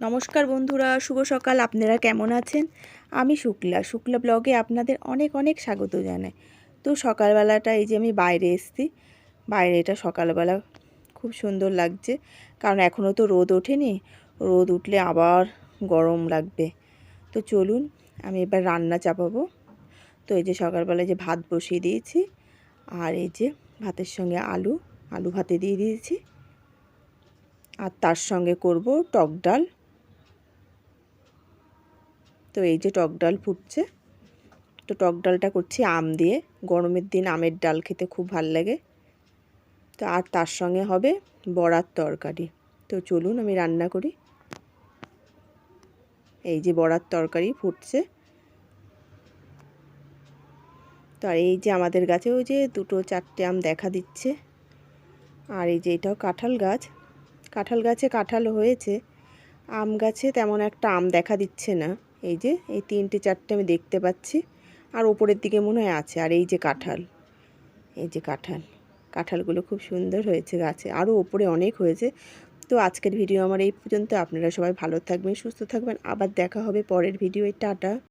নমস্কার বন্ধুরা, শুভ সকাল। আপনারা কেমন আছেন? আমি শুক্লা ব্লগে আপনাদের অনেক অনেক স্বাগত জানাই। তো সকালবেলাটা এই যে আমি বাইরে এসেছি, বাইরে এটা সকালবেলা খুব সুন্দর লাগছে, কারণ এখনও তো রোদ ওঠেনি। রোদ উঠলে আবার গরম লাগবে। তো চলুন আমি এবার রান্না চাপাবো। তো এই যে সকালবেলা যে ভাত বসিয়ে দিয়েছি, আর এই যে ভাতের সঙ্গে আলু ভাতে দিয়ে দিয়েছি, আর তার সঙ্গে করব টক ডাল। তো এই যে টক ডাল ফুটছে, তো টক ডালটা করছি আম দিয়ে। গরমের দিন আমের ডাল খেতে খুব ভাল লাগে। তো আর তার সঙ্গে হবে বড়ার তরকারি। তো চলুন আমি রান্না করি। এই যে বড়ার তরকারি ফুটছে। তো আর এই যে আমাদের গাছে ওই যে 2-4টে আম দেখা দিচ্ছে। আর এই যে এটাও কাঁঠাল গাছ। কাঁঠাল গাছে কাঁঠাল হয়েছে, আম গাছে তেমন একটা আম দেখা দিচ্ছে না। এই যে এই 3-4টে আমি দেখতে পাচ্ছি, আর ওপরের দিকে মনে হয় আছে। আর এই যে কাঁঠাল, এই যে কাঁঠালগুলো খুব সুন্দর হয়েছে গাছে, আরও ওপরে অনেক হয়েছে। তো আজকের ভিডিও আমার এই পর্যন্ত। আপনারা সবাই ভালো থাকবেন, সুস্থ থাকবেন। আবার দেখা হবে পরের ভিডিওয়। টাটা।